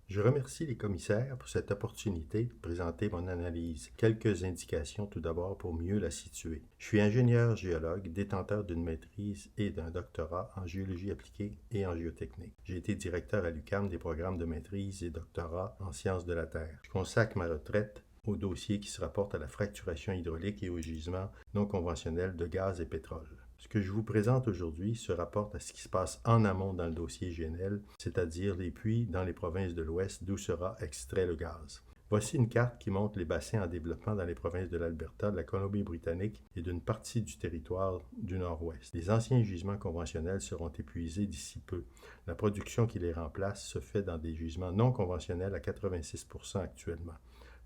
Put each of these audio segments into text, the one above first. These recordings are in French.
Je remercie les commissaires pour cette opportunité de présenter mon analyse. Quelques indications tout d'abord pour mieux la situer. Je suis ingénieur géologue, détenteur d'une maîtrise et d'un doctorat en géologie appliquée et en géotechnique. J'ai été directeur à l'UQAM des programmes de maîtrise et doctorat en sciences de la Terre. Je consacre ma retraite aux dossiers qui se rapportent à la fracturation hydraulique et aux gisements non conventionnels de gaz et pétrole. Ce que je vous présente aujourd'hui se rapporte à ce qui se passe en amont dans le dossier GNL, c'est-à-dire les puits dans les provinces de l'Ouest d'où sera extrait le gaz. Voici une carte qui montre les bassins en développement dans les provinces de l'Alberta, de la Colombie-Britannique et d'une partie du territoire du Nord-Ouest. Les anciens gisements conventionnels seront épuisés d'ici peu. La production qui les remplace se fait dans des gisements non conventionnels à 86% actuellement.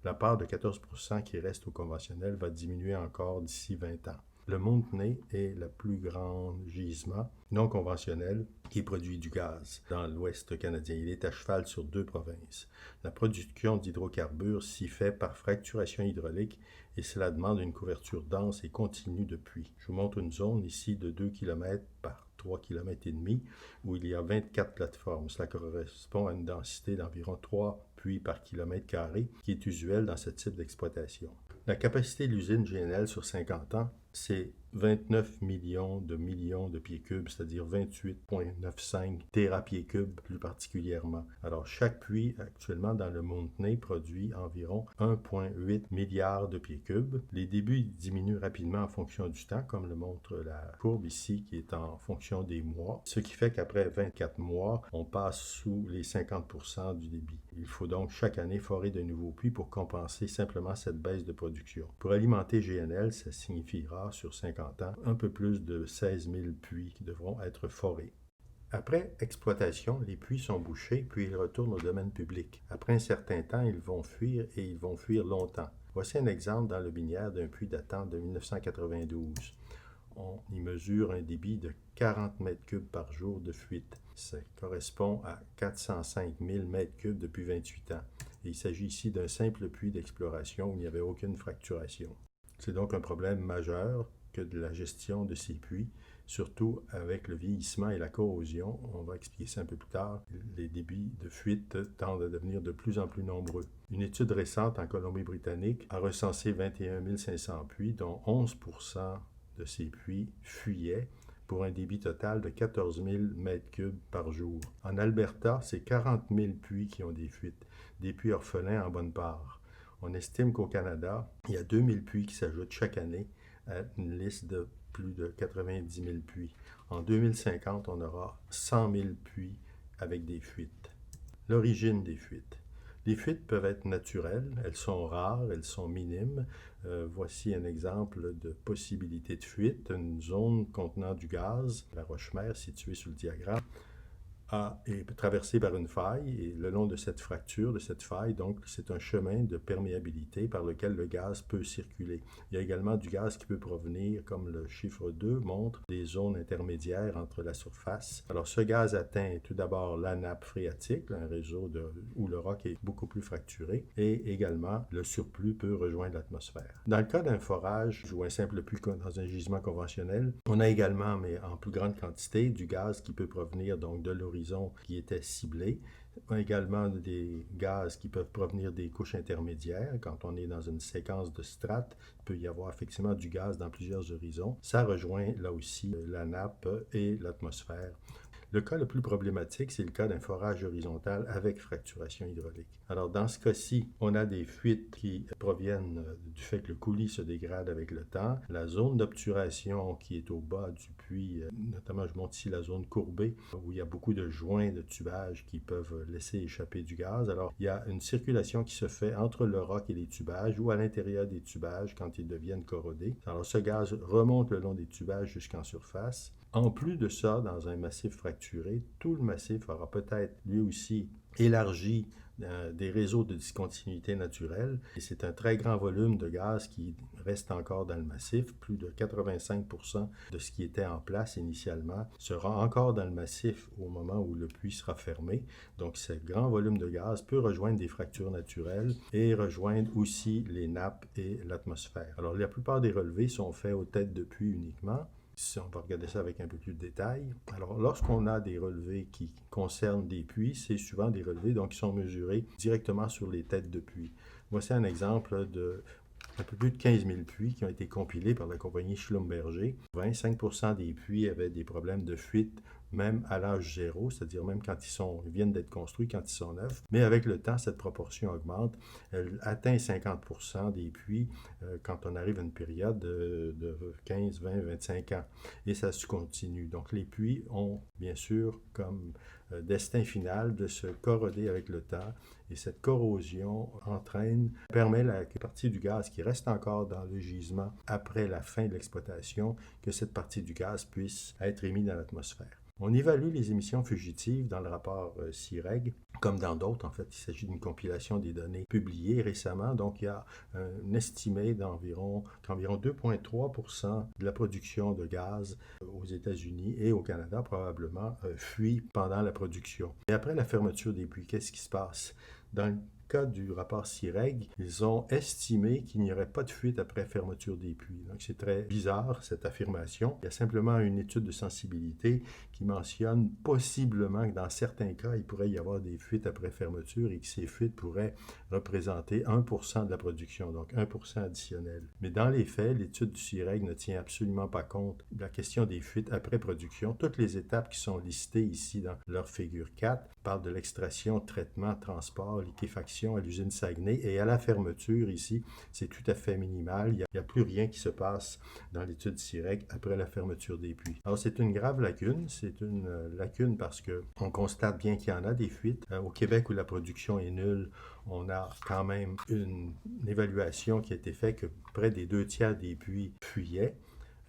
La part de 14% qui reste au conventionnel va diminuer encore d'ici 20 ans. Le Montney est le plus grand gisement non conventionnel qui produit du gaz dans l'Ouest canadien. Il est à cheval sur 2 provinces. La production d'hydrocarbures s'y fait par fracturation hydraulique et cela demande une couverture dense et continue de puits. Je vous montre une zone ici de 2 km par 3 km et demi où il y a 24 plateformes. Cela correspond à une densité d'environ 3 puits par kilomètre carré qui est usuelle dans ce type d'exploitation. La capacité de l'usine GNL sur 50 ans, c'est 29 millions de pieds cubes, c'est-à-dire 28,95 térapieds cubes plus particulièrement. Alors, chaque puits actuellement dans le Montney produit environ 1,8 milliard de pieds cubes. Les débuts diminuent rapidement en fonction du temps, comme le montre la courbe ici qui est en fonction des mois, ce qui fait qu'après 24 mois, on passe sous les 50% du débit. Il faut donc chaque année forer de nouveaux puits pour compenser simplement cette baisse de production. Pour alimenter GNL, ça signifiera sur 50 ans un peu plus de 16 000 puits qui devront être forés. Après exploitation, les puits sont bouchés puis ils retournent au domaine public. Après un certain temps, ils vont fuir et ils vont fuir longtemps. Voici un exemple dans le Binière d'un puits datant de 1992. On y mesure un débit de 40 mètres cubes par jour de fuite. Ça correspond à 405 000 mètres cubes depuis 28 ans. Et il s'agit ici d'un simple puits d'exploration où il n'y avait aucune fracturation. C'est donc un problème majeur que de la gestion de ces puits, surtout avec le vieillissement et la corrosion. On va expliquer ça un peu plus tard. Les débits de fuite tendent à devenir de plus en plus nombreux. Une étude récente en Colombie-Britannique a recensé 21 500 puits, dont 11% de ces puits fuyaient pour un débit total de 14 000 mètres cubes par jour. En Alberta, c'est 40 000 puits qui ont des fuites, des puits orphelins en bonne part. On estime qu'au Canada, il y a 2 000 puits qui s'ajoutent chaque année à une liste de plus de 90 000 puits. En 2050, on aura 100 000 puits avec des fuites. L'origine des fuites. Les fuites peuvent être naturelles, elles sont rares, elles sont minimes. Voici un exemple de possibilité de fuite, une zone contenant du gaz, la Roche-Mère située sur le diagramme, est traversée par une faille et le long de cette fracture, de cette faille, donc c'est un chemin de perméabilité par lequel le gaz peut circuler. Il y a également du gaz qui peut provenir, comme le chiffre 2 montre, des zones intermédiaires entre la surface. Alors ce gaz atteint tout d'abord la nappe phréatique, un réseau où le roc est beaucoup plus fracturé, et également le surplus peut rejoindre l'atmosphère. Dans le cas d'un forage ou un simple puits dans un gisement conventionnel, on a également, mais en plus grande quantité, du gaz qui peut provenir donc de l'horizon qui était ciblé. Également des gaz qui peuvent provenir des couches intermédiaires. Quand on est dans une séquence de strates, il peut y avoir effectivement du gaz dans plusieurs horizons. Ça rejoint là aussi la nappe et l'atmosphère. Le cas le plus problématique, c'est le cas d'un forage horizontal avec fracturation hydraulique. Alors, dans ce cas-ci, on a des fuites qui proviennent du fait que le coulis se dégrade avec le temps. La zone d'obturation qui est au bas du puits, notamment je montre ici la zone courbée, où il y a beaucoup de joints de tubage qui peuvent laisser échapper du gaz. Alors, il y a une circulation qui se fait entre le roc et les tubages ou à l'intérieur des tubages quand ils deviennent corrodés. Alors, ce gaz remonte le long des tubages jusqu'en surface. En plus de ça, dans un massif fracturé, tout le massif aura peut-être lui aussi élargi des réseaux de discontinuité naturelle. Et c'est un très grand volume de gaz qui reste encore dans le massif. Plus de 85% de ce qui était en place initialement sera encore dans le massif au moment où le puits sera fermé. Donc, ce grand volume de gaz peut rejoindre des fractures naturelles et rejoindre aussi les nappes et l'atmosphère. Alors, la plupart des relevés sont faits aux têtes de puits uniquement. Si on va regarder ça avec un peu plus de détails. Alors, lorsqu'on a des relevés qui concernent des puits, c'est souvent des relevés donc, qui sont mesurés directement sur les têtes de puits. Voici un exemple de un peu plus de 15 000 puits qui ont été compilés par la compagnie Schlumberger. 25% des puits avaient des problèmes de fuite, même à l'âge zéro, c'est-à-dire même quand ils viennent d'être construits, quand ils sont neufs. Mais avec le temps, cette proportion augmente. Elle atteint 50% des puits quand on arrive à une période de 15, 20, 25 ans. Et ça se continue. Donc les puits ont bien sûr comme destin final de se corroder avec le temps. Et cette corrosion permet la partie du gaz qui reste encore dans le gisement après la fin de l'exploitation, que cette partie du gaz puisse être émise dans l'atmosphère. On évalue les émissions fugitives dans le rapport CIREG, comme dans d'autres. En fait, il s'agit d'une compilation des données publiées récemment. Donc, il y a un estimé qu'environ 2,3% de la production de gaz aux États-Unis et au Canada probablement fuit pendant la production. Et après la fermeture des puits, qu'est-ce qui se passe? Dans le cas du rapport CIREG, ils ont estimé qu'il n'y aurait pas de fuite après fermeture des puits. Donc, c'est très bizarre, cette affirmation. Il y a simplement une étude de sensibilité qui mentionne possiblement que dans certains cas, il pourrait y avoir des fuites après fermeture et que ces fuites pourraient représenter 1% de la production, donc 1% additionnel. Mais dans les faits, l'étude du CIREG ne tient absolument pas compte de la question des fuites après production. Toutes les étapes qui sont listées ici dans leur figure 4 parlent de l'extraction, traitement, transport, liquéfaction à l'usine Saguenay et à la fermeture ici, c'est tout à fait minimal. Il n'y a plus rien qui se passe dans l'étude CIREG après la fermeture des puits. Alors c'est une grave lacune, c'est une lacune parce qu'on constate bien qu'il y en a des fuites. Au Québec où la production est nulle, on a quand même une évaluation qui a été faite que près des 2 tiers des puits fuyaient.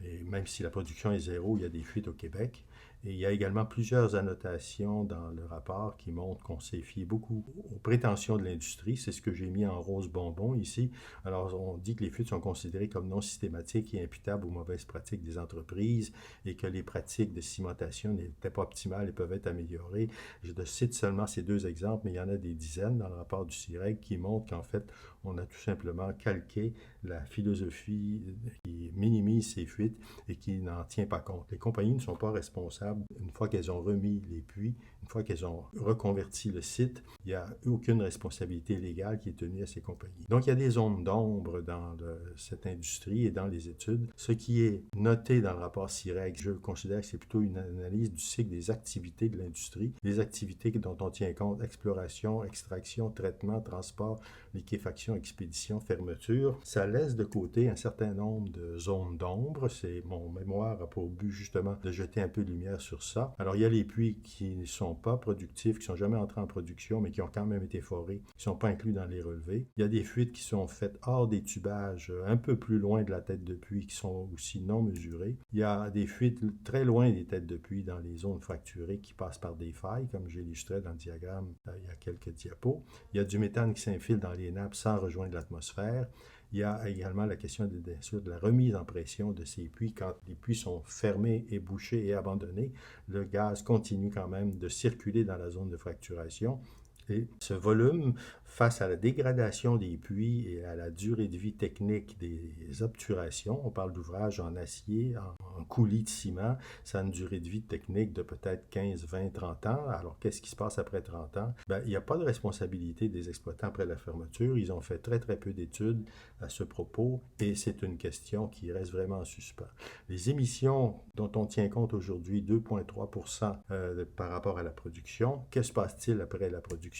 Et même si la production est zéro, il y a des fuites au Québec. Et il y a également plusieurs annotations dans le rapport qui montrent qu'on s'est fié beaucoup aux prétentions de l'industrie. C'est ce que j'ai mis en rose bonbon ici. Alors, on dit que les fuites sont considérées comme non systématiques et imputables aux mauvaises pratiques des entreprises et que les pratiques de cimentation n'étaient pas optimales et peuvent être améliorées. Je cite seulement ces 2 exemples, mais il y en a des dizaines dans le rapport du CIREG qui montrent qu'en fait, on a tout simplement calqué la philosophie qui minimise ces fuites et qui n'en tient pas compte. Les compagnies ne sont pas responsables une fois qu'elles ont remis les puits, une fois qu'elles ont reconverti le site, il n'y a aucune responsabilité légale qui est tenue à ces compagnies. Donc, il y a des zones d'ombre dans cette industrie et dans les études. Ce qui est noté dans le rapport CIREG, je considère que c'est plutôt une analyse du cycle des activités de l'industrie, les activités dont on tient compte, exploration, extraction, traitement, transport, liquéfaction, expédition, fermeture. Ça laisse de côté un certain nombre de zones d'ombre. C'est mon mémoire a pour but justement de jeter un peu de lumière sur ça. Alors, il y a les puits qui ne sont pas productifs, qui ne sont jamais entrés en production, mais qui ont quand même été forés, qui ne sont pas inclus dans les relevés. Il y a des fuites qui sont faites hors des tubages, un peu plus loin de la tête de puits, qui sont aussi non mesurées. Il y a des fuites très loin des têtes de puits dans les zones fracturées qui passent par des failles, comme j'illustrais dans le diagramme il y a quelques diapos. Il y a du méthane qui s'infile dans les nappes sans rejoindre l'atmosphère. Il y a également la question de la remise en pression de ces puits. Quand les puits sont fermés et bouchés et abandonnés, le gaz continue quand même de circuler dans la zone de fracturation. Et ce volume, face à la dégradation des puits et à la durée de vie technique des obturations, on parle d'ouvrages en acier, en coulis de ciment, ça a une durée de vie technique de peut-être 15, 20, 30 ans. Alors, qu'est-ce qui se passe après 30 ans? Il n'y a pas de responsabilité des exploitants après la fermeture. Ils ont fait très, très peu d'études à ce propos et c'est une question qui reste vraiment en suspens. Les émissions dont on tient compte aujourd'hui, 2,3% par rapport à la production, que se passe-t-il après la production?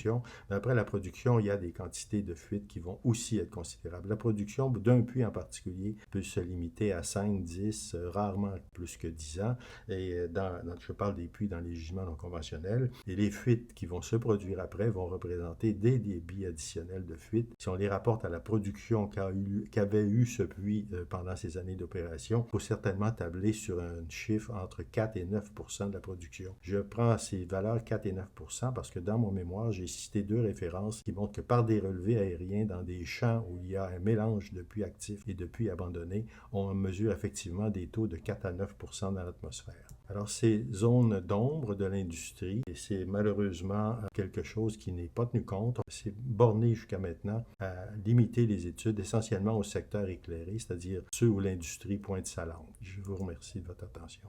Après la production, il y a des quantités de fuites qui vont aussi être considérables. La production d'un puits en particulier peut se limiter à 5, 10, rarement plus que 10 ans. Et je parle des puits dans les gisements non conventionnels. Et les fuites qui vont se produire après vont représenter des débits additionnels de fuite. Si on les rapporte à la production qu'avait eu ce puits pendant ces années d'opération, il faut certainement tabler sur un chiffre entre 4 et 9% de la production. Je prends ces valeurs 4 et 9% parce que dans mon mémoire, j'ai cité 2 références qui montrent que par des relevés aériens dans des champs où il y a un mélange de puits actifs et de puits abandonnés, on mesure effectivement des taux de 4 à 9% dans l'atmosphère. Alors, ces zones d'ombre de l'industrie, et c'est malheureusement quelque chose qui n'est pas tenu compte, c'est borné jusqu'à maintenant à limiter les études essentiellement au secteur éclairé, c'est-à-dire ceux où l'industrie pointe sa lampe. Je vous remercie de votre attention.